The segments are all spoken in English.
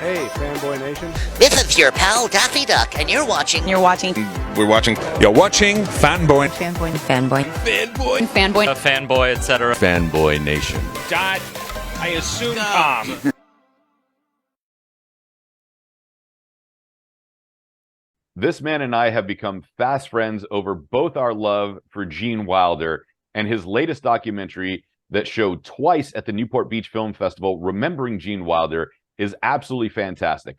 Hey, Fanboy Nation. This is your pal Daffy Duck, and you're watching. We're watching Fanboy. A fanboy, etc. Fanboy Nation. Dot, I assume Tom. This man and I have become fast friends over both our love for Gene Wilder and his latest documentary that showed twice at the Newport Beach Film Festival, Remembering Gene Wilder, is absolutely fantastic.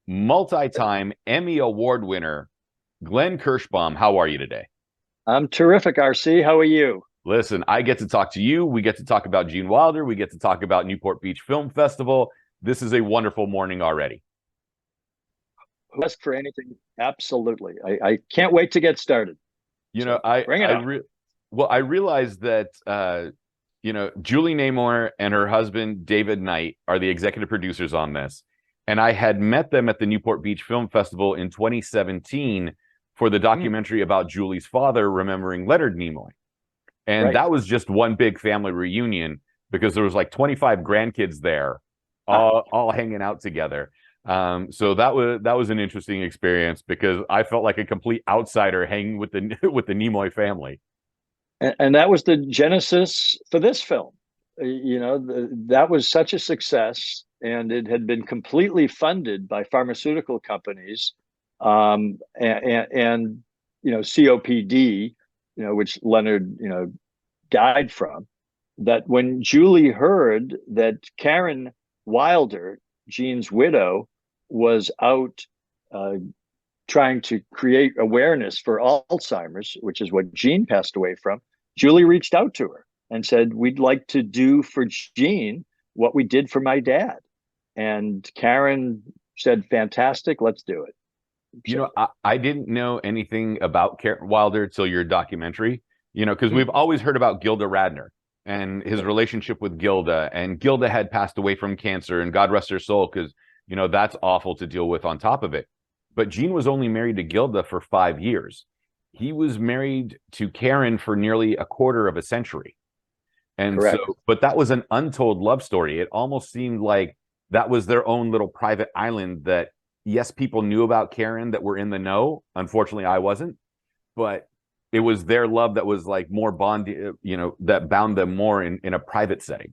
Multi-time Emmy Award winner, Glenn Kirschbaum, how are you today? I'm terrific, RC. How are you? Listen, I get to talk to you. We get to talk about Gene Wilder. We get to talk about Newport Beach Film Festival. This is a wonderful morning already. Best for anything. Absolutely. I can't wait to get started. You know, I realized that, Julie Nimoy and her husband, David Knight, are the executive producers on this. And I had met them at the Newport Beach Film Festival in 2017 for the documentary about Julie's father, remembering Leonard Nimoy. And that was just one big family reunion because there was like 25 grandkids there, all hanging out together. So that was an interesting experience because I felt like a complete outsider hanging with the Nimoy family. And that was the genesis for this film. That was such a success, and it had been completely funded by pharmaceutical companies, and COPD, which Leonard, died from. That when Julie heard that Karen Wilder, Gene's widow, was out trying to create awareness for Alzheimer's, which is what Gene passed away from, Julie reached out to her and said, "We'd like to do for Gene what we did for my dad." And Karen said, "Fantastic, let's do it." I didn't know anything about Karen Wilder till your documentary, because we've always heard about Gilda Radner and his relationship with Gilda, and Gilda had passed away from cancer, and God rest her soul, because that's awful to deal with on top of it. But Gene was only married to Gilda for 5 years. He was married to Karen for nearly a quarter of a century. And Correct. But that was an untold love story. It almost seemed like that was their own little private island that, yes, people knew about Karen that were in the know. Unfortunately, I wasn't. But it was their love that was like more bonded, that bound them more in a private setting.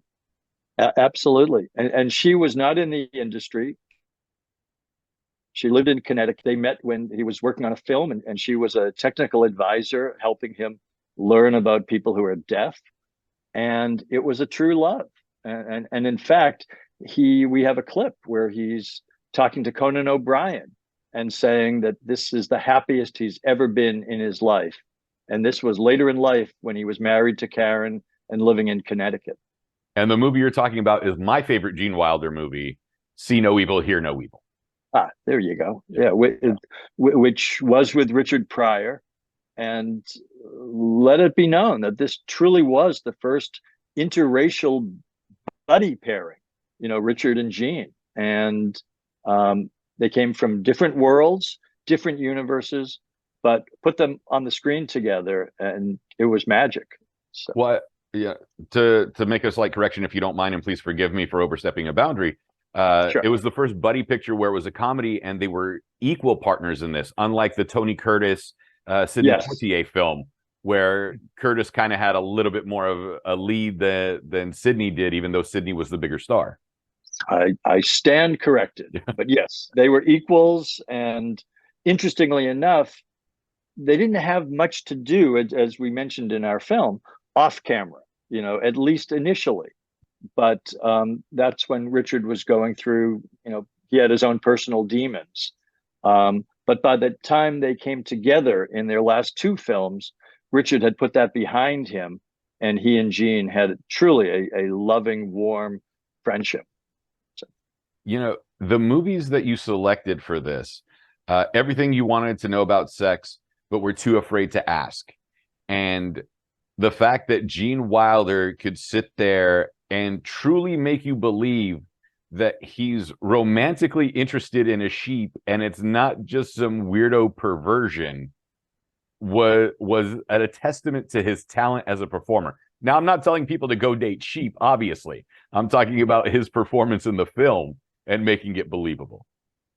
Absolutely. And she was not in the industry. She lived in Connecticut. They met when he was working on a film, and she was a technical advisor helping him learn about people who are deaf. And it was a true love. And in fact, we have a clip where he's talking to Conan O'Brien and saying that this is the happiest he's ever been in his life. And this was later in life when he was married to Karen and living in Connecticut. And the movie you're talking about is my favorite Gene Wilder movie, See No Evil, Hear No Evil. There you go. Yeah, which was with Richard Pryor. And let it be known that this truly was the first interracial buddy pairing, Richard and Gene. And they came from different worlds, different universes, but put them on the screen together, and it was magic. So. Well, yeah, to make a slight correction, if you don't mind, and please forgive me for overstepping a boundary. Sure. It was the first buddy picture where it was a comedy, and they were equal partners in this, unlike the Tony Curtis, Sidney Poitier film, where Curtis kind of had a little bit more of a lead than Sidney did, even though Sidney was the bigger star. I stand corrected. But yes, they were equals. And interestingly enough, they didn't have much to do, as we mentioned in our film, off camera, at least initially. But that's when Richard was going through, he had his own personal demons. But by the time they came together in their last two films, Richard had put that behind him, and he and Gene had truly a loving, warm friendship. So. The movies that you selected for this, everything you wanted to know about sex, but were too afraid to ask. And the fact that Gene Wilder could sit there and truly make you believe that he's romantically interested in a sheep, and it's not just some weirdo perversion, was a testament to his talent as a performer. Now, I'm not telling people to go date sheep, obviously. I'm talking about his performance in the film. and making it believable.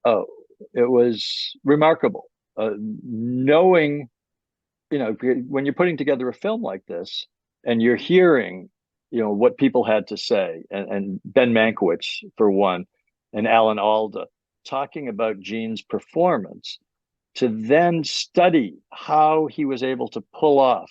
Oh, it was remarkable. Knowing, when you're putting together a film like this and you're hearing, what people had to say, and Ben Mankiewicz, for one, and Alan Alda talking about Gene's performance, to then study how he was able to pull off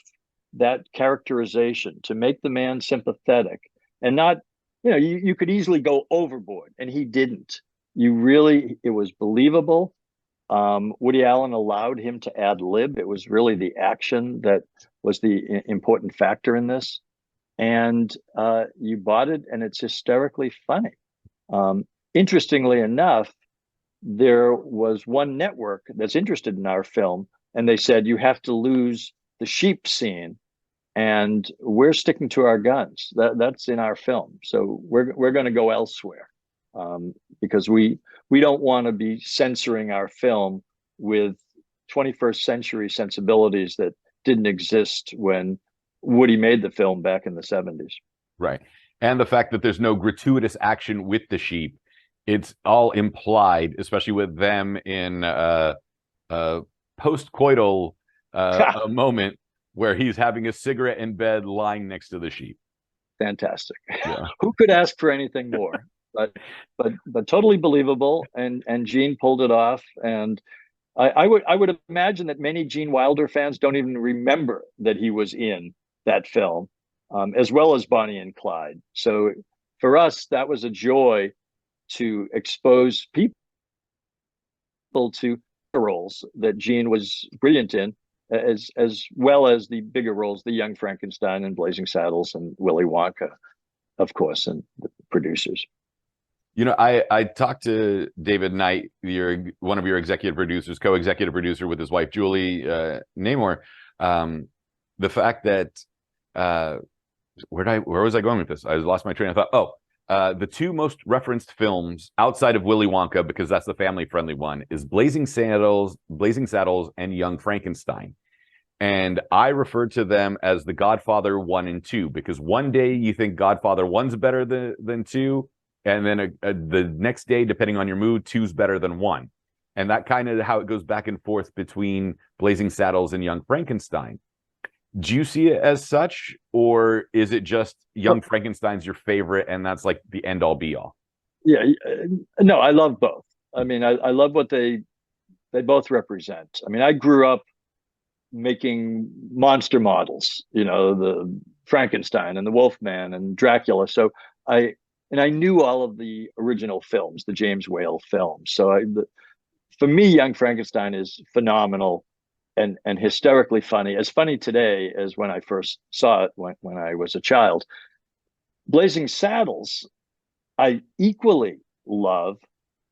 that characterization, to make the man sympathetic and not, you could easily go overboard, and he didn't. It was believable. Woody Allen allowed him to ad lib. It was really the action that was the important factor in this. And you bought it, and it's hysterically funny. Interestingly enough, there was one network that's interested in our film, and they said, you have to lose the sheep scene, and we're sticking to our guns. That's in our film, so we're going to go elsewhere, because we don't want to be censoring our film with 21st century sensibilities that didn't exist when Woody made the film back in the 70s. Right. And the fact that there's no gratuitous action with the sheep, it's all implied, especially with them in post-coital a moment where he's having a cigarette in bed lying next to the sheep. Fantastic. Yeah. Who could ask for anything more? but totally believable, and Gene pulled it off. And I would imagine that many Gene Wilder fans don't even remember that he was in that film, as well as Bonnie and Clyde. So for us, that was a joy to expose people to roles that Gene was brilliant in, as well as the bigger roles, the Young Frankenstein and Blazing Saddles and Willy Wonka, of course, and the producers. I talked to David Knight, one of your executive producers, co-executive producer with his wife, Julie Namor. The fact that, where was I going with this? I lost my train of thought. The two most referenced films outside of Willy Wonka, because that's the family-friendly one, is Blazing Saddles, and Young Frankenstein. And I referred to them as the Godfather 1 and 2, because one day you think Godfather 1's better than 2, and then the next day, depending on your mood, 2's better than 1. And that kind of how it goes back and forth between Blazing Saddles and Young Frankenstein. Do you see it as such, or is it just Young Frankenstein's your favorite and that's like the end all be all? Yeah, no, I love both. I mean, I love what they both represent. I mean, I grew up making monster models, the Frankenstein and the Wolfman and Dracula. So I knew all of the original films, the James Whale films. So for me, Young Frankenstein is phenomenal and hysterically funny, as funny today as when I first saw it when I was a child. Blazing Saddles, I equally love,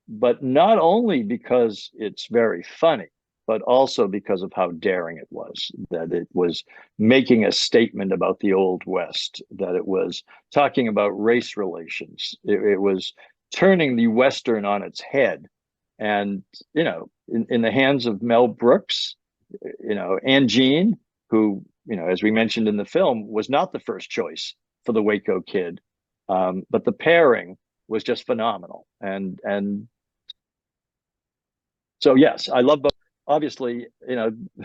but not only because it's very funny, but also because of how daring it was, that it was making a statement about the Old West, that it was talking about race relations. It was turning the Western on its head. And, in the hands of Mel Brooks, and Gene, who, as we mentioned in the film, was not the first choice for the Waco Kid. But the pairing was just phenomenal. And so, yes, I love both. Obviously,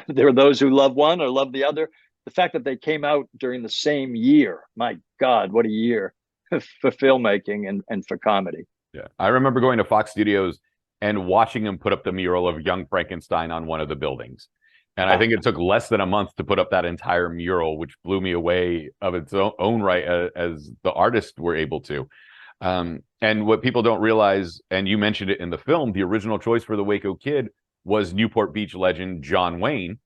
there are those who love one or love the other. The fact that they came out during the same year, my God, what a year for filmmaking and for comedy. Yeah, I remember going to Fox Studios and watching them put up the mural of Young Frankenstein on one of the buildings. And I think it took less than a month to put up that entire mural, which blew me away of its own right, as the artists were able to. And what people don't realize, and you mentioned it in the film, the original choice for the Waco Kid was Newport Beach legend John Wayne.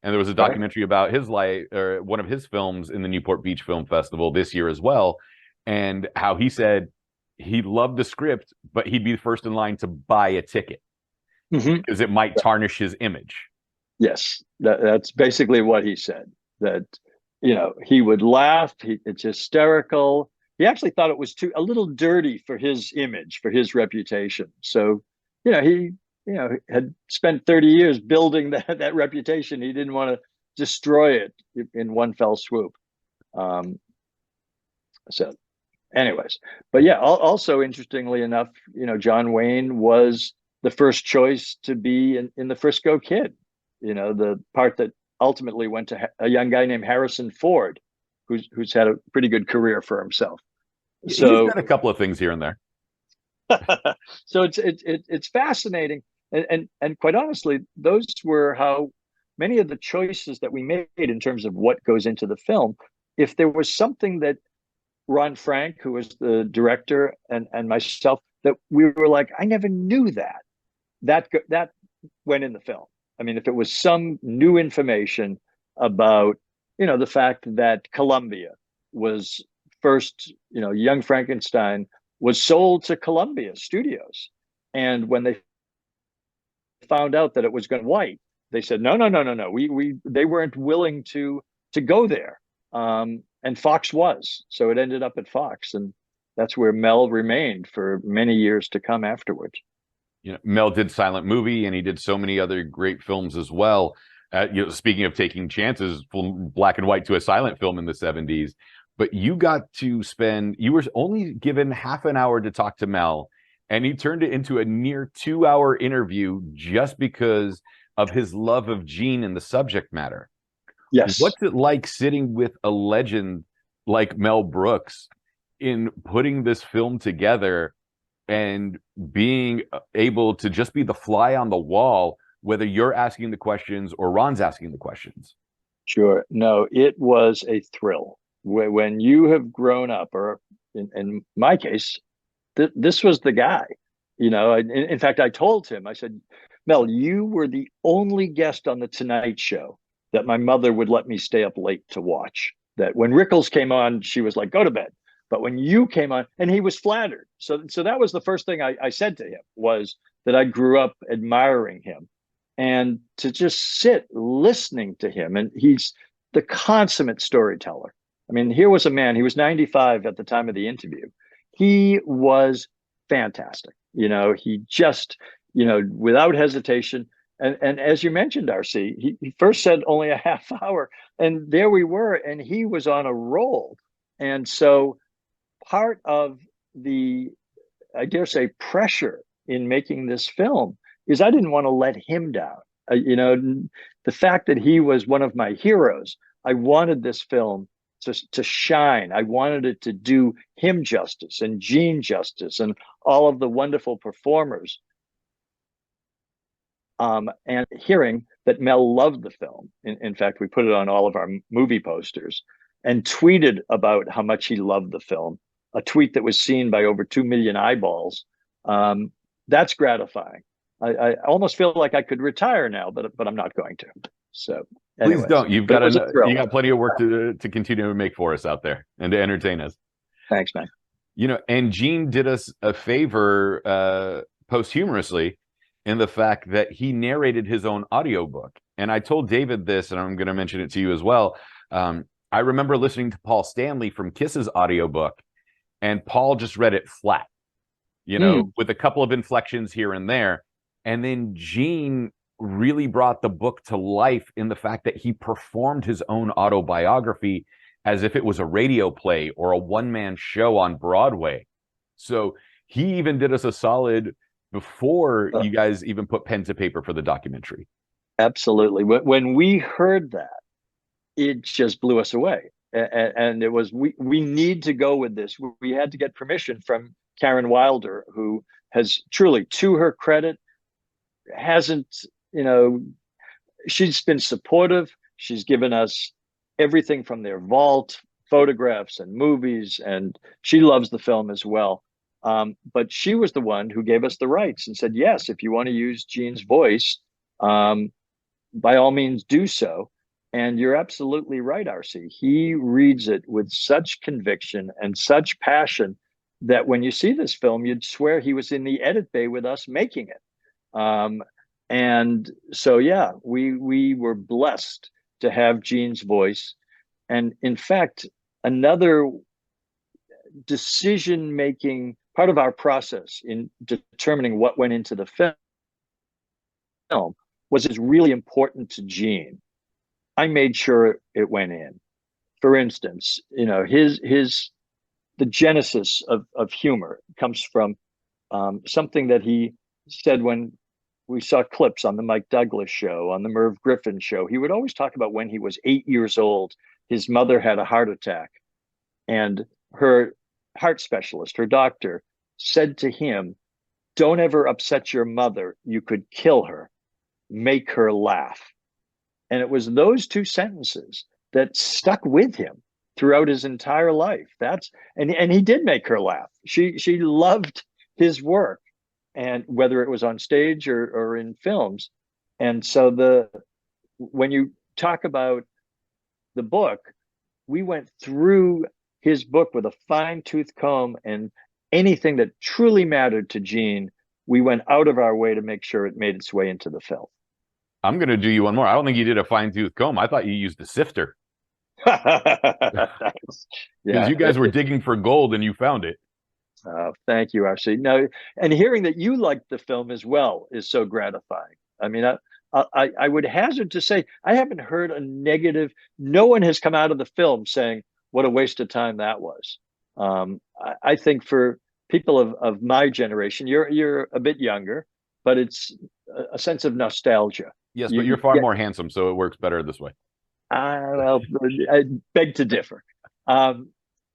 And there was a documentary about his life, or one of his films in the Newport Beach Film Festival this year as well, and how he said he loved the script, but he'd be first in line to buy a ticket because it might tarnish his image. Yes, that's basically what he said, that, he would laugh. It's hysterical. He actually thought it was a little dirty for his image, for his reputation. So, he had spent 30 years building that reputation. He didn't want to destroy it in one fell swoop. So anyways, but yeah, also interestingly enough, John Wayne was the first choice to be in the Frisco Kid, the part that ultimately went to a young guy named Harrison Ford, who's had a pretty good career for himself. He's So got a couple of things here and there. so it's fascinating, and quite honestly, those were how many of the choices that we made in terms of what goes into the film. If there was something that Ron Frank, who was the director, and myself, that we were like, I never knew that went in the film. I mean, if it was some new information about, the fact that Columbia was first, Young Frankenstein was sold to Columbia Studios, and when they found out that it was going white, they said, no, no, no, no, no. They weren't willing to go there. And Fox was. So it ended up at Fox. And that's where Mel remained for many years to come afterwards. Mel did silent movie, and he did so many other great films as well. Speaking of taking chances from black and white to a silent film in the 70s, but you were only given half an hour to talk to Mel, and he turned it into a near 2-hour interview just because of his love of Gene and the subject matter. Yes. What's it like sitting with a legend like Mel Brooks in putting this film together and being able to just be the fly on the wall, whether you're asking the questions or Ron's asking the questions? Sure. No, it was a thrill. When you have grown up, or in my case, this was the guy. In fact, I told him, I said, Mel, you were the only guest on the Tonight Show that my mother would let me stay up late to watch. That when Rickles came on, she was like, go to bed. But when you came on, and he was flattered. So that was the first thing I said to him, was that I grew up admiring him. And to just sit listening to him, and he's the consummate storyteller. I mean, here was a man, he was 95 at the time of the interview. He was fantastic. He just, without hesitation. And as you mentioned, RC, he first said only a half hour, and there we were, and he was on a roll. And so part of the, I dare say, pressure in making this film is I didn't want to let him down. The fact that he was one of my heroes, I wanted this film to shine. I wanted it to do him justice and Gene justice and all of the wonderful performers. And hearing that Mel loved the film. In fact, we put it on all of our movie posters and tweeted about how much he loved the film, a tweet that was seen by over 2 million eyeballs. That's gratifying. I almost feel like I could retire now, but I'm not going to. So anyways, please don't. You got plenty of work to continue to make for us out there and to entertain us. Thanks, man. And Gene did us a favor posthumously in the fact that he narrated his own audiobook. And I told David this, and I'm going to mention it to you as well. I remember listening to Paul Stanley from Kiss's audiobook, and Paul just read it flat, with a couple of inflections here and there. And then Gene really brought the book to life in the fact that he performed his own autobiography as if it was a radio play or a one-man show on Broadway. So he even did us a solid before you guys even put pen to paper for the documentary. Absolutely. When we heard that, it just blew us away. And it was, we need to go with this. We had to get permission from Karen Wilder, who has truly, to her credit, hasn't, she's been supportive. She's given us everything from their vault, photographs and movies, and she loves the film as well. But she was the one who gave us the rights and said, yes, if you want to use Gene's voice, by all means do so. And you're absolutely right, RC. He reads it with such conviction and such passion that when you see this film, you'd swear he was in the edit bay with us making it. And so, yeah, we were blessed to have Gene's voice. And in fact, another decision-making part of our process in determining what went into the film was it's really important to Gene. I made sure it went in. For instance, his the genesis of humor comes from something that he said when we saw clips on the Mike Douglas show, on the Merv Griffin show. He would always talk about when he was 8 years old, his mother had a heart attack, and her heart specialist, her doctor, said to him, "Don't ever upset your mother. You could kill her. Make her laugh." And it was those two sentences that stuck with him throughout his entire life. And he did make her laugh. She loved his work, and whether it was on stage or in films. And so when you talk about the book, we went through his book with a fine-tooth comb, and anything that truly mattered to Gene, we went out of our way to make sure it made its way into the film. I'm going to do you one more. I don't think you did a fine-tooth comb. I thought you used a sifter. Because you guys were digging for gold and you found it. Thank you, RC. No, and hearing that you liked the film as well is so gratifying. I mean, I would hazard to say I haven't heard a negative. No one has come out of the film saying what a waste of time that was. I think for people of my generation, you're a bit younger, but it's a sense of nostalgia. Yes, but you're far more handsome, so it works better this way. Well, I beg to differ.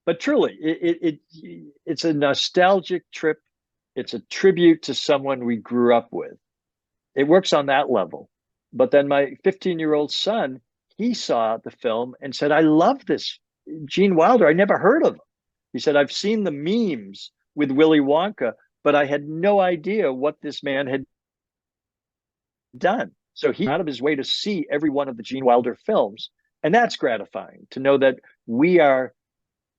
But truly, it's a nostalgic trip. It's a tribute to someone we grew up with. It works on that level. But then my 15-year-old son, he saw the film and said, "I love this Gene Wilder. I never heard of him." He said, "I've seen the memes with Willy Wonka, but I had no idea what this man had done." So he went out of his way to see every one of the Gene Wilder films. And that's gratifying to know that we are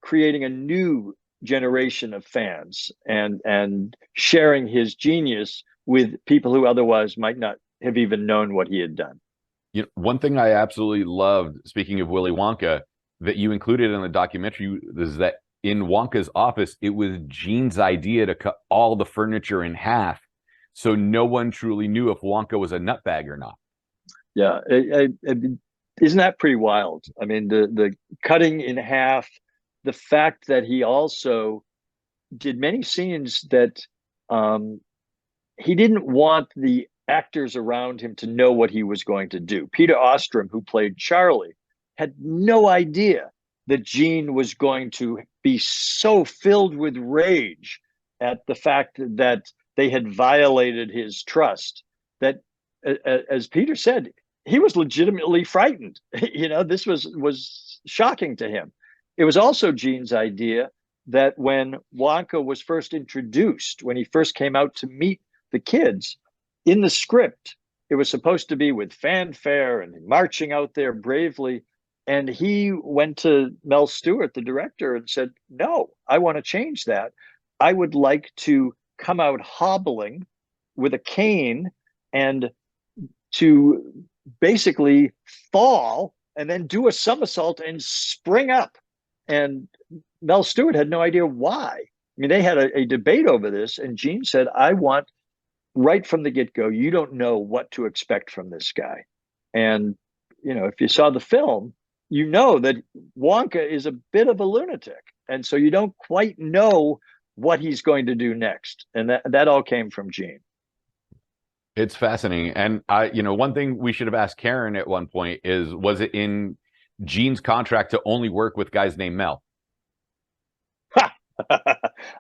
creating a new generation of fans and sharing his genius with people who otherwise might not have even known what he had done. You know, one thing I absolutely loved, speaking of Willy Wonka, that you included in the documentary is that in Wonka's office, it was Gene's idea to cut all the furniture in half, so no one truly knew if Wonka was a nutbag or not. Yeah, isn't that pretty wild? I mean, the cutting in half, the fact that he also did many scenes that he didn't want the actors around him to know what he was going to do. Peter Ostrom, who played Charlie, had no idea that Gene was going to be so filled with rage at the fact that they had violated his trust that, as Peter said, he was legitimately frightened. You know, this was shocking to him. It was also Gene's idea that when Wonka was first introduced, when he first came out to meet the kids, in the script, it was supposed to be with fanfare and marching out there bravely. And he went to Mel Stewart, the director, and said, "No, I want to change that. I would like to come out hobbling with a cane and to basically fall and then do a somersault and spring up." And Mel Stewart had no idea why. I mean, they had a debate over this, and Gene said, "I want, right from the get-go, you don't know what to expect from this guy." And, you know, if you saw the film, you know that Wonka is a bit of a lunatic. And so you don't quite know what he's going to do next. And that all came from Gene. It's fascinating. And one thing we should have asked Karen at one point is, was it in Gene's contract to only work with guys named Mel?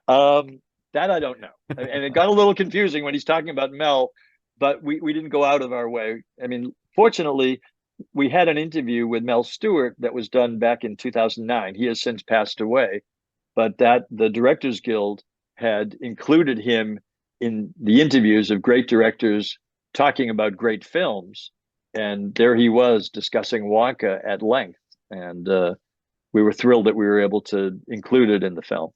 That I don't know. And it got a little confusing when he's talking about Mel, but we didn't go out of our way. I mean, fortunately, we had an interview with Mel Stewart that was done back in 2009. He has since passed away, but that the Directors Guild had included him in the interviews of great directors talking about great films. And there he was discussing Wonka at length. And we were thrilled that we were able to include it in the film.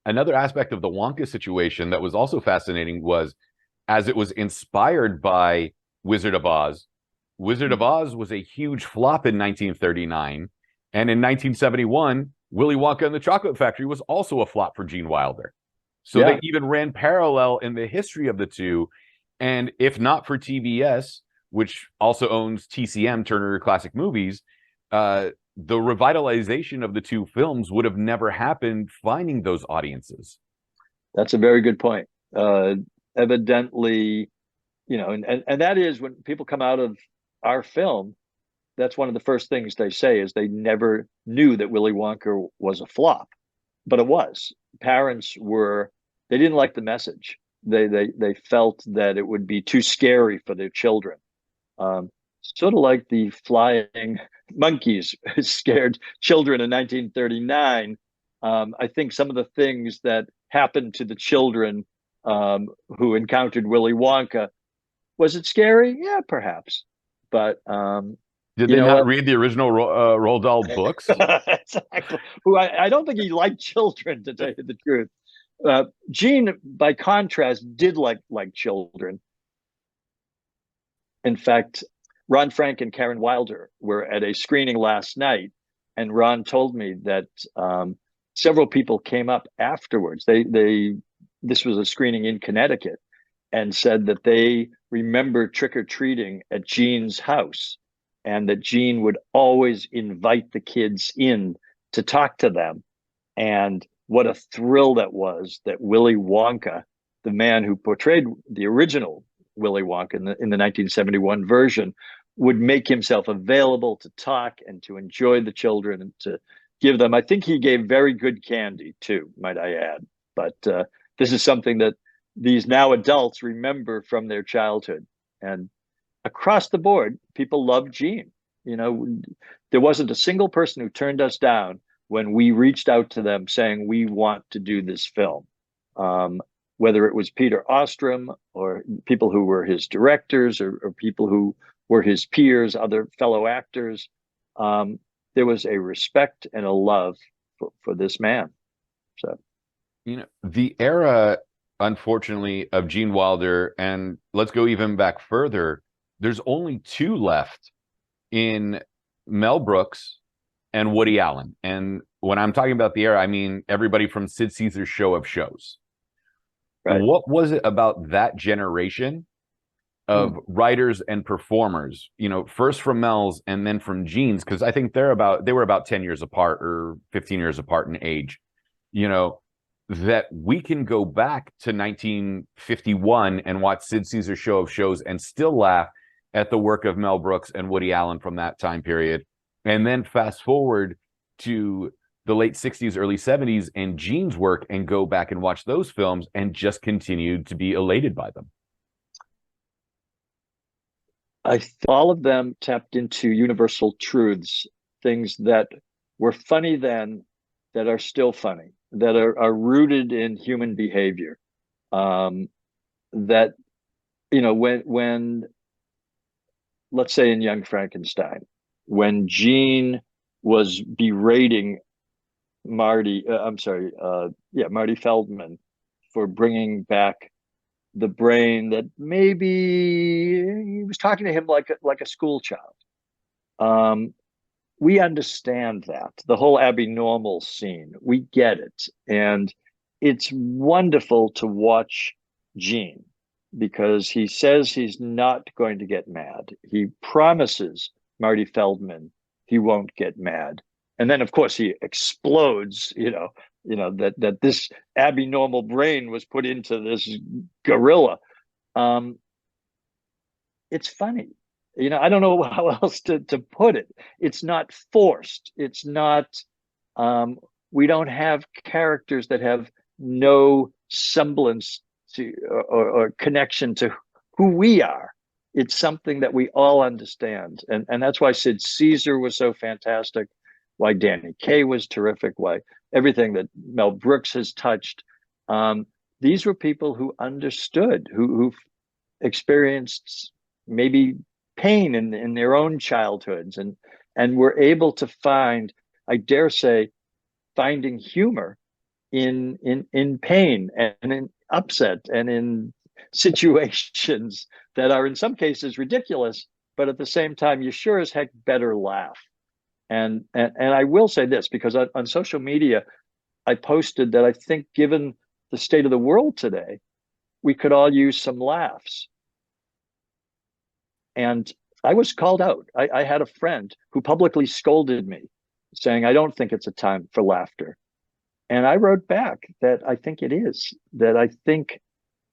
Another aspect of the Wonka situation that was also fascinating was, as it was inspired by Wizard of Oz, Wizard of Oz was a huge flop in 1939. And in 1971, Willy Wonka and the Chocolate Factory was also a flop for Gene Wilder. So they even ran parallel in the history of the two. And if not for TBS, which also owns TCM, Turner Classic Movies, the revitalization of the two films would have never happened finding those audiences. That's a very good point. Evidently, and that is when people come out of our film, that's one of the first things they say is they never knew that Willy Wonka was a flop, but it was. Parents they didn't like the message. They felt that it would be too scary for their children. Sort of like the flying monkeys scared children in 1939. I think some of the things that happened to the children who encountered Willy Wonka, was it scary? Yeah, perhaps. But did they not read the original Roald Dahl books? Exactly. Who I don't think he liked children, to tell you the truth. Gene, by contrast, did like children. In fact, Ron Frank and Karen Wilder were at a screening last night, and Ron told me that several people came up afterwards. This was a screening in Connecticut, and said that they remember trick-or-treating at Gene's house, and that Gene would always invite the kids in to talk to them. And what a thrill that was that Willy Wonka, the man who portrayed the original Willy Wonka in the 1971 version, would make himself available to talk and to enjoy the children and to give them. I think he gave very good candy too, might I add. But this is something that these now adults remember from their childhood. And across the board, people love Gene. There wasn't a single person who turned us down when we reached out to them saying, we want to do this film. Whether it was Peter Ostrom or people who were his directors or people who were his peers, other fellow actors, there was a respect and a love for this man. So, the era, unfortunately, of Gene Wilder, and let's go even back further, there's only two left in Mel Brooks and Woody Allen. And when I'm talking about the era, I mean everybody from Sid Caesar's Show of Shows. Right. What was it about that generation of writers and performers, first from Mel's and then from Gene's, because I think they were about 10 years apart or 15 years apart in age, that we can go back to 1951 and watch Sid Caesar's Show of Shows and still laugh at the work of Mel Brooks and Woody Allen from that time period. And then fast forward to the late 60s, early 70s and Gene's work and go back and watch those films and just continue to be elated by them. All of them tapped into universal truths, things that were funny then, that are still funny, that are rooted in human behavior. That, when let's say in Young Frankenstein, when Gene was berating Marty Feldman for bringing back the brain that maybe he was talking to him like a school child. We understand that, the whole Abby Normal scene, we get it. And it's wonderful to watch Gene, because he says he's not going to get mad. He promises Marty Feldman he won't get mad. And then, of course, he explodes, that this Abby Normal brain was put into this gorilla. It's funny. I don't know how else to put it. It's not forced. It's not, we don't have characters that have no semblance to or connection to who we are. It's something that we all understand. And that's why Sid Caesar was so fantastic, why Danny Kaye was terrific, why everything that Mel Brooks has touched. These were people who understood, who experienced maybe pain in their own childhoods and were able to find, I dare say, finding humor in pain and in upset and in situations that are in some cases ridiculous, but at the same time, you sure as heck better laugh. And I will say this, because on social media, I posted that I think given the state of the world today, we could all use some laughs. And I was called out. I had a friend who publicly scolded me saying, I don't think it's a time for laughter. And I wrote back that I think it is, that I think,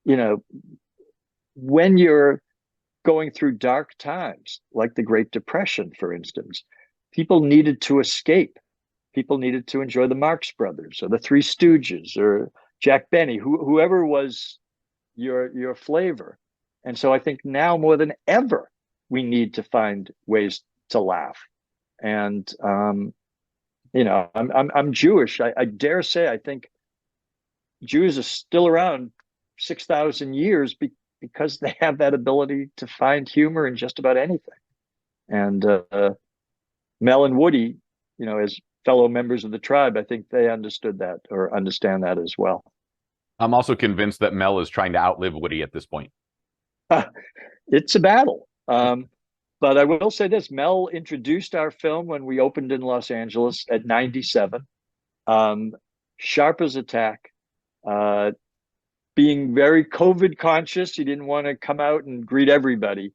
you know, when you're going through dark times, like the Great Depression, for instance, people needed to escape. People needed to enjoy the Marx Brothers or the Three Stooges or Jack Benny, whoever was your flavor. And so I think now more than ever, we need to find ways to laugh. And you know, I'm Jewish. I dare say I think Jews are still around 6,000 years because they have that ability to find humor in just about anything. And Mel and Woody, you know, as fellow members of the tribe, I think they understood that or understand that as well. I'm also convinced that Mel is trying to outlive Woody at this point. It's a battle. But I will say this, Mel introduced our film when we opened in Los Angeles at 97. Sharp as a tack, being very COVID conscious. He didn't want to come out and greet everybody,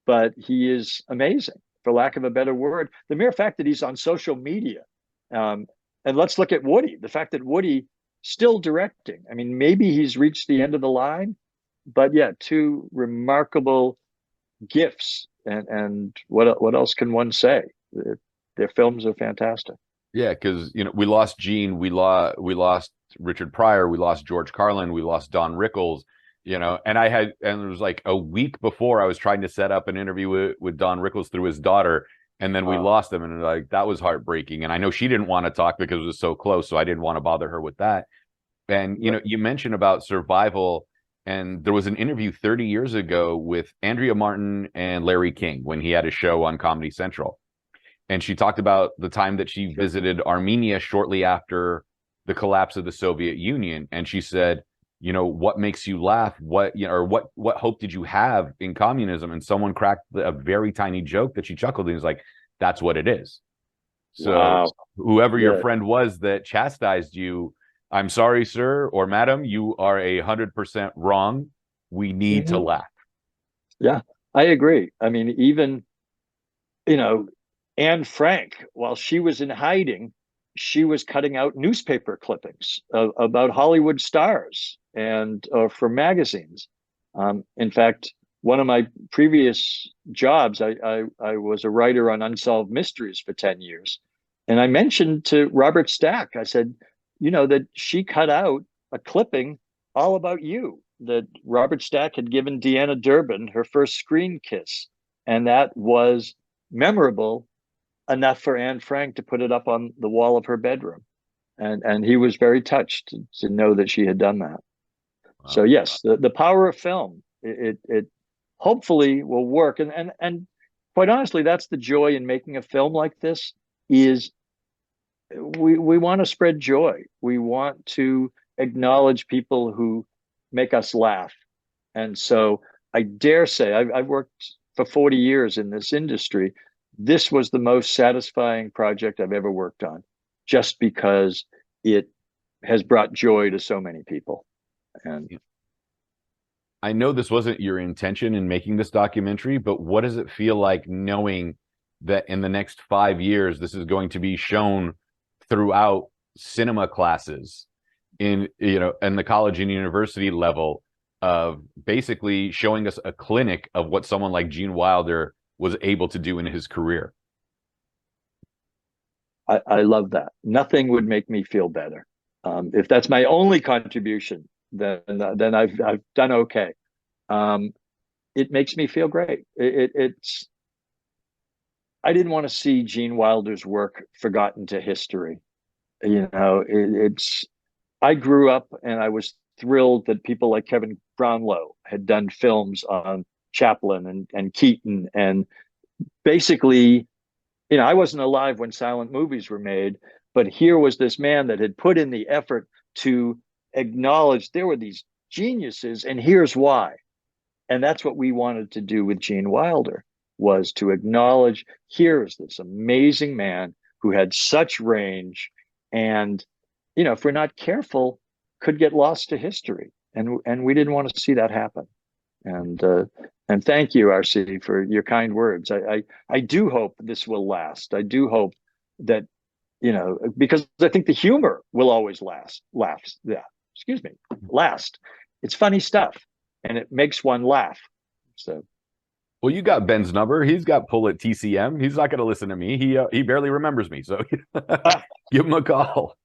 but he is amazing, for lack of a better word. The mere fact that he's on social media, and let's look at Woody, the fact that Woody still directing. I mean, maybe he's reached the end of the line, but yeah, two remarkable gifts. And what else can one say? Their films are fantastic. Yeah, because you know, we lost Gene, we lost Richard Pryor, we lost George Carlin, we lost Don Rickles, you know, and it was like a week before I was trying to set up an interview with Don Rickles through his daughter, and then we lost him, and like that was heartbreaking. And I know she didn't want to talk because it was so close, so I didn't want to bother her with that. And you know, you mentioned about survival. And there was an interview 30 years ago with Andrea Martin and Larry King when he had a show on Comedy Central. And she talked about the time that she visited Armenia shortly after the collapse of the Soviet Union. And she said, you know, what makes you laugh? What, you know, or what hope did you have in communism? And someone cracked a very tiny joke that she chuckled and was like, that's what it is. So wow. Whoever your friend was that chastised you, I'm sorry, sir or madam, you are 100% wrong. We need to laugh. Yeah, I agree. I mean, even, you know, Anne Frank, while she was in hiding, she was cutting out newspaper clippings about Hollywood stars and for magazines. In fact, one of my previous jobs, I was a writer on Unsolved Mysteries for 10 years. And I mentioned to Robert Stack, I said, you know, that she cut out a clipping all about you, that Robert Stack had given Deanna Durbin her first screen kiss. And that was memorable enough for Anne Frank to put it up on the wall of her bedroom. And he was very touched to know that she had done that. Wow. So yes, the power of film, it hopefully will work. And quite honestly, that's the joy in making a film like this is we want to spread joy. We want to acknowledge people who make us laugh. And so I dare say, I've worked for 40 years in this industry. This was the most satisfying project I've ever worked on, just because it has brought joy to so many people. And I know this wasn't your intention in making this documentary, but what does it feel like knowing that in the next 5 years, this is going to be shown throughout cinema classes in, you know, and the college and university level, of basically showing us a clinic of what someone like Gene Wilder was able to do in his career? I love that. Nothing would make me feel better. If that's my only contribution, then I've done okay. It makes me feel great. It's I didn't want to see Gene Wilder's work forgotten to history. You know, I grew up and I was thrilled that people like Kevin Brownlow had done films on Chaplin and Keaton. And basically, you know, I wasn't alive when silent movies were made, but here was this man that had put in the effort to acknowledge there were these geniuses, and here's why. And that's what we wanted to do with Gene Wilder, was to acknowledge here is this amazing man who had such range, and, you know, if we're not careful, could get lost to history. And we didn't want to see that happen. And thank you, RC, for your kind words. I do hope this will last. I do hope that you know, because I think the humor will always last. It's funny stuff, and it makes one laugh. So, well, you got Ben's number. He's got pull at TCM. He's not going to listen to me. He barely remembers me. So give him a call.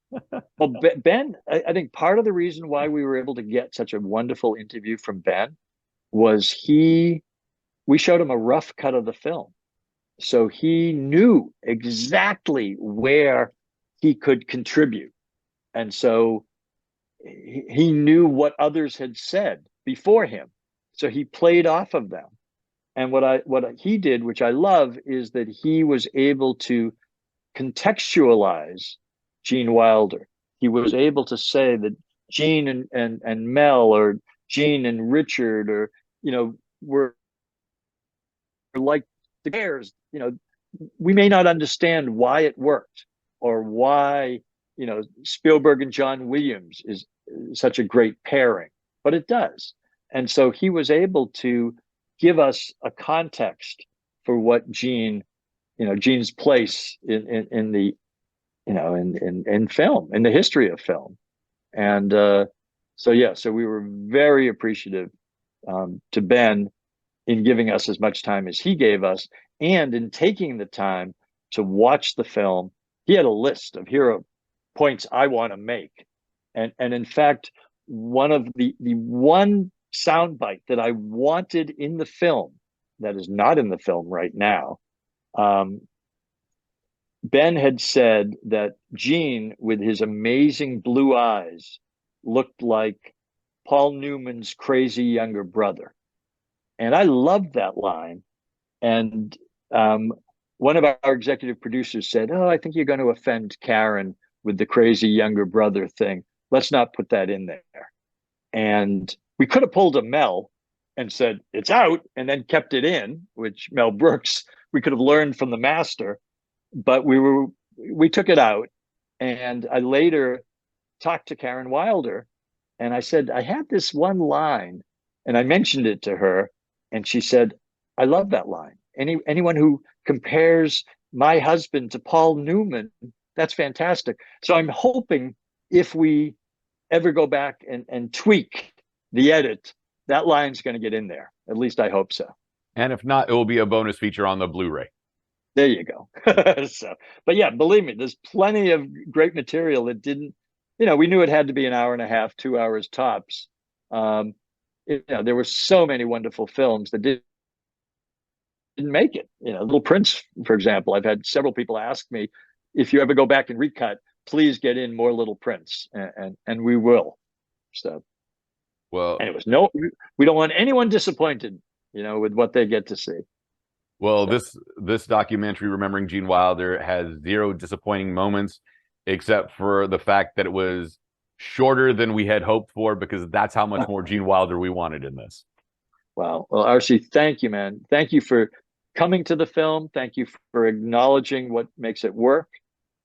Well, Ben, I think part of the reason why we were able to get such a wonderful interview from Ben was we showed him a rough cut of the film. So he knew exactly where he could contribute. And so he knew what others had said before him. So he played off of them. And what he did, which I love, is that he was able to contextualize Gene Wilder. He was able to say that Gene and Mel, or Gene and Richard, or, you know, were like the Bears. You know, we may not understand why it worked, or why, you know, Spielberg and John Williams is such a great pairing, but it does. And so he was able to give us a context for what Gene's place in the, you know, in film, in the history of film. And so we were very appreciative to Ben in giving us as much time as he gave us, and in taking the time to watch the film. He had a list of hero points I want to make. And in fact, one of the one soundbite that I wanted in the film that is not in the film right now, Ben had said that Gene, with his amazing blue eyes, looked like Paul Newman's crazy younger brother. And I loved that line. And one of our executive producers said, "Oh, I think you're going to offend Karen with the crazy younger brother thing. Let's not put that in there." And we could have pulled a Mel and said, "It's out," and then kept it in, which Mel Brooks, we could have learned from the master. But we took it out. And I later talked to Karen Wilder, and I said, I had this one line, and I mentioned it to her, and she said, "I love that line. Anyone who compares my husband to Paul Newman, that's fantastic." So I'm hoping if we ever go back and tweak the edit, that line's going to get in there. At least I hope so. And if not, it will be a bonus feature on the Blu-ray. There you go. So, but yeah, believe me, there's plenty of great material that didn't, you know, we knew it had to be an hour and a half, 2 hours tops. You know, there were so many wonderful films that didn't make it. You know, Little Prince, for example, I've had several people ask me, if you ever go back and recut, please get in more Little Prince, and we will. So, well, anyways, we don't want anyone disappointed, you know, with what they get to see. Well, this documentary, Remembering Gene Wilder, has zero disappointing moments, except for the fact that it was shorter than we had hoped for, because that's how much more Gene Wilder we wanted in this. Wow. Well, RC, thank you, man. Thank you for coming to the film. Thank you for acknowledging what makes it work.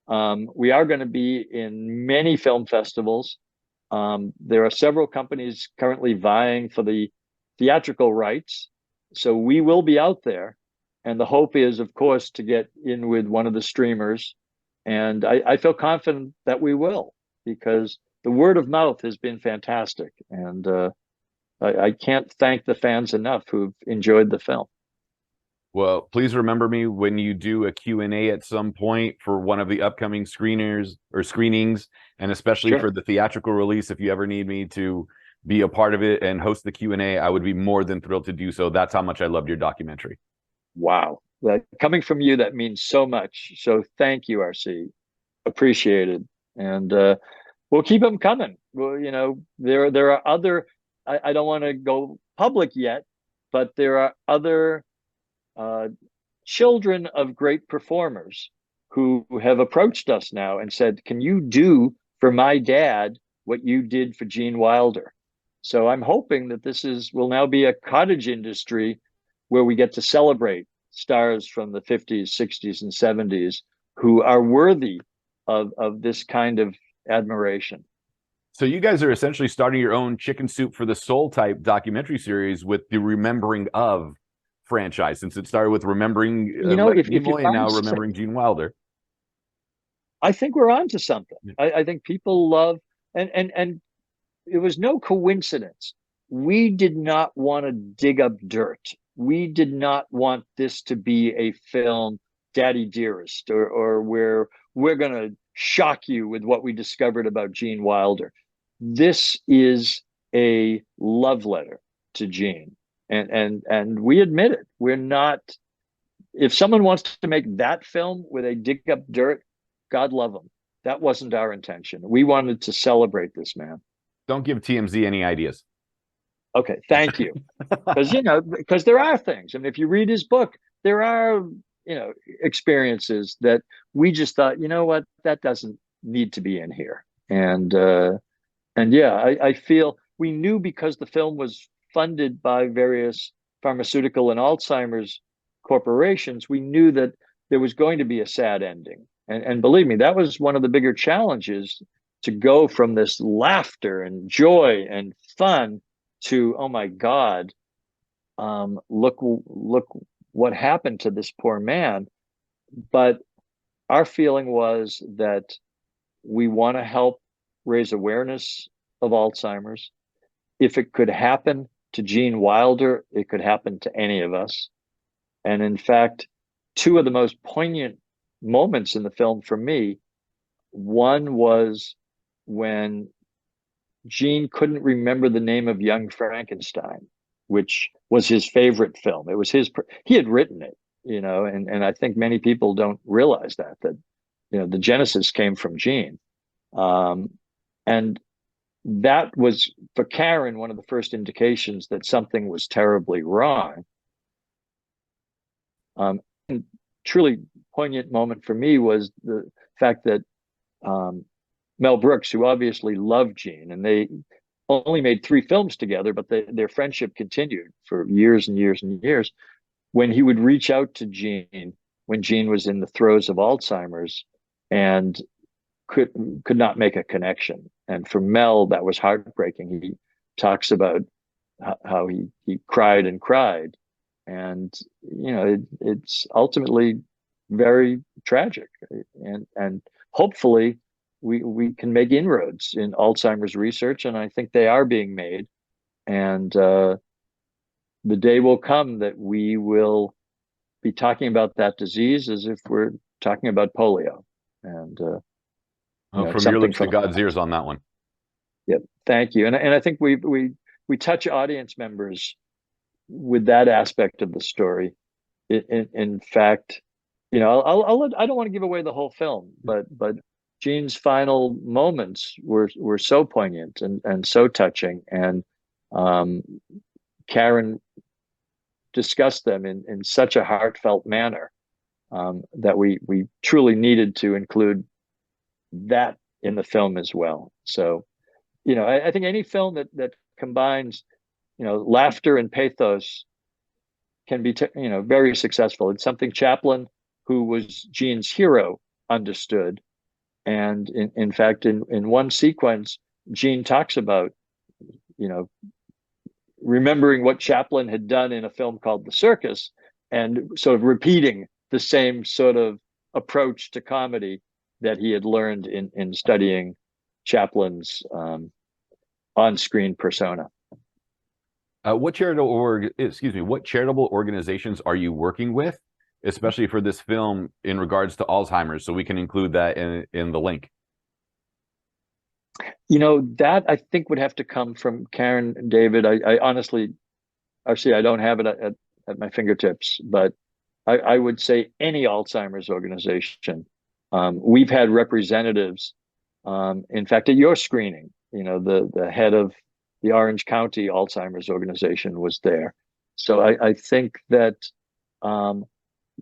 We are going to be in many film festivals. There are several companies currently vying for the theatrical rights, so we will be out there. And the hope is, of course, to get in with one of the streamers. And I feel confident that we will, because the word of mouth has been fantastic. And I can't thank the fans enough who've enjoyed the film. Well, please remember me when you do a Q&A at some point for one of the upcoming screenings, and especially Sure. for the theatrical release. If you ever need me to be a part of it and host the Q&A, I would be more than thrilled to do so. That's how much I loved your documentary. Wow. Coming from you, that means so much. So thank you, RC. Appreciated. And we'll keep them coming. Well, you know, there are other, I don't want to go public yet, but there are other children of great performers who have approached us now and said, "Can you do for my dad what you did for Gene Wilder?" So I'm hoping that will now be a cottage industry where we get to celebrate stars from the 50s, 60s, and 70s who are worthy of this kind of admiration. So you guys are essentially starting your own Chicken Soup for the Soul type documentary series with the Remembering Of franchise, since it started with Remembering Nimoy and now Remembering Gene Wilder. I think we're on to something. I think people love, and it was no coincidence. We did not want to dig up dirt. We did not want this to be a film, Daddy Dearest, or where we're going to shock you with what we discovered about Gene Wilder. This is a love letter to Gene. And we admit it. We're not, if someone wants to make that film where they dig up dirt, God love them. That wasn't our intention. We wanted to celebrate this man. Don't give TMZ any ideas. Okay, thank you. Because there are things. I mean, if you read his book, there are, experiences that we just thought, you know what, that doesn't need to be in here. And yeah, I feel we knew, because the film was funded by various pharmaceutical and Alzheimer's corporations, we knew that there was going to be a sad ending. And believe me, that was one of the bigger challenges, to go from this laughter and joy and fun to, oh my God, look what happened to this poor man. But our feeling was that we want to help raise awareness of Alzheimer's. If it could happen to Gene Wilder, it could happen to any of us. And in fact, two of the most poignant moments in the film for me, one was when Gene couldn't remember the name of Young Frankenstein, which was his favorite film. It was he had written it, and I think many people don't realize that the genesis came from Gene. And that was, for Karen, one of the first indications that something was terribly wrong. And truly poignant moment for me was the fact that Mel Brooks, who obviously loved Gene, and they only made 3 films together, but their friendship continued for years and years and years. When he would reach out to Gene when Gene was in the throes of Alzheimer's and could not make a connection. And for Mel, that was heartbreaking. He talks about how he cried and cried. And, it's ultimately very tragic. And hopefully we can make inroads in Alzheimer's research, and I think they are being made. And the day will come that we will be talking about that disease as if we're talking about polio. And from your lips to God's ears on that one. Yep, thank you. And I think we touch audience members with that aspect of the story. In fact, I don't want to give away the whole film, but Gene's final moments were so poignant and so touching, and Karen discussed them in such a heartfelt manner that we truly needed to include that in the film as well. So, I think any film that combines, laughter and pathos can be, very successful. It's something Chaplin, who was Gene's hero, understood. And in fact, in one sequence, Gene talks about, remembering what Chaplin had done in a film called The Circus, and sort of repeating the same sort of approach to comedy that he had learned in studying Chaplin's on-screen persona. What charitable organizations are you working with, especially for this film, in regards to Alzheimer's, so we can include that in the link? That I think would have to come from Karen and David. I honestly, actually, I don't have it at my fingertips, but I would say any Alzheimer's organization. We've had representatives, in fact, at your screening, the head of the Orange County Alzheimer's organization was there. So I think that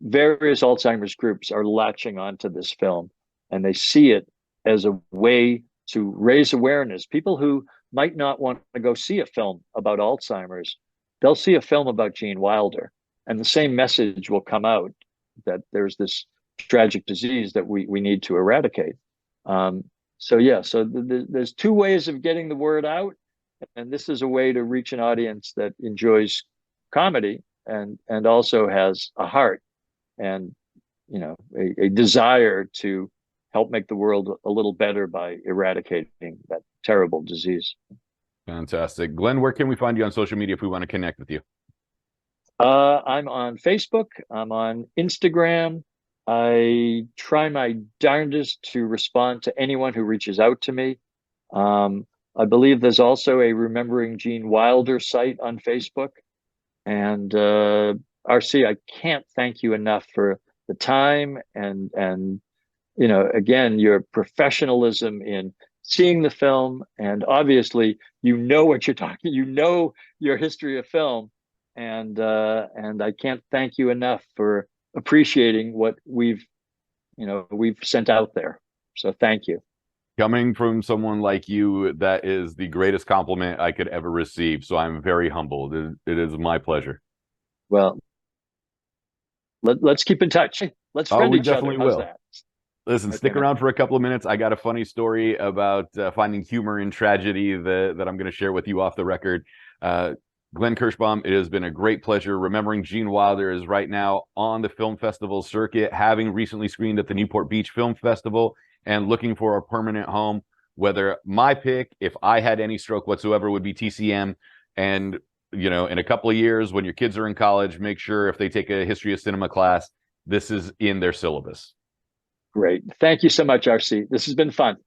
various Alzheimer's groups are latching onto this film, and they see it as a way to raise awareness. People who might not want to go see a film about Alzheimer's, they'll see a film about Gene Wilder, and the same message will come out, that there's this tragic disease that we need to eradicate. So there's 2 ways of getting the word out, and this is a way to reach an audience that enjoys comedy and also has a heart and a desire to help make the world a little better by eradicating that terrible disease. Fantastic. Glenn, where can we find you on social media if we want to connect with you? I'm on Facebook. I'm on Instagram. I try my darndest to respond to anyone who reaches out to me. I believe there's also a Remembering Gene Wilder site on Facebook. And RC, I can't thank you enough for the time and again, your professionalism in seeing the film, and obviously what you're talking, your history of film, and I can't thank you enough for appreciating what we've sent out there. So thank you. Coming from someone like you, that is the greatest compliment I could ever receive. So I'm very humbled. It is my pleasure. Well, let's keep in touch. Let's friend each other. How's that? Listen, stick around for a couple of minutes. I got a funny story about finding humor in tragedy that I'm going to share with you off the record. Glenn Kirschbaum, it has been a great pleasure. Remembering Gene Wilder is right now on the film festival circuit, having recently screened at the Newport Beach Film Festival and looking for a permanent home. Whether my pick, if I had any stroke whatsoever, would be TCM. And, in a couple of years when your kids are in college, make sure if they take a history of cinema class, this is in their syllabus. Great. Thank you so much, RC. This has been fun.